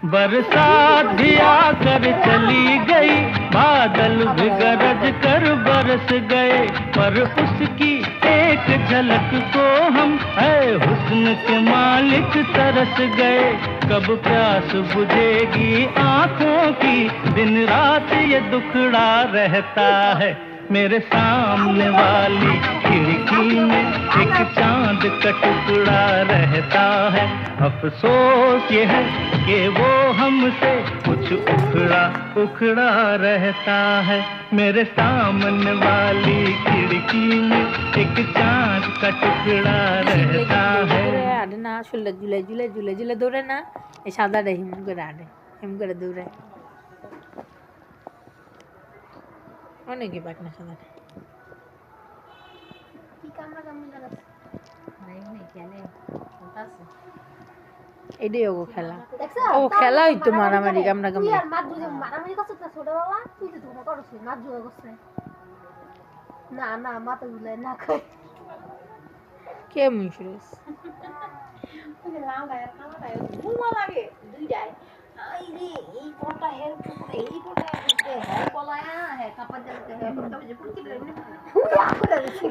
बरसात भी आकर चली गई, बादल भी गरज कर बरस गए, पर उसकी एक झलक को हम है हुस्न के मालिक तरस गए। कब प्यास बुझेगी आंखों की, दिन रात ये दुखड़ा रहता है। मेरे सामने वाली खिड़की में एक चांद का टुकड़ा रहता है। अफसोस ये है कि वो हमसे कुछ उखड़ा उखड़ा रहता है। मेरे सामने वाली खिड़की में एक चांद का टुकड़ा रहता है। আড়ে না আসলে ঝুলে ঝুলে ঝুলে ঝুলে দৌড়ে না, এই সাদাটা হিম করে আড়ে, হিম করে দৌড়ে অনেকে পাক না সাদাটা এটাই ও খেলা, ও খেলা হইতো মারামারি কামড়া কামড়ি। মারামারি করছিস না ছোটবেলা, তুই তো তোমরা করছিস মাছ জোগা করছিস না? না মাথা ঝুলাই না কই কে মুশরিস ঘুমা লাগে দুইটাই। এই রে এই পটা হেল করে এই পটা হেল পলায়া হে কাপড় দিতে হে করতে যে পুরো কি রে হুয়া করে দিছে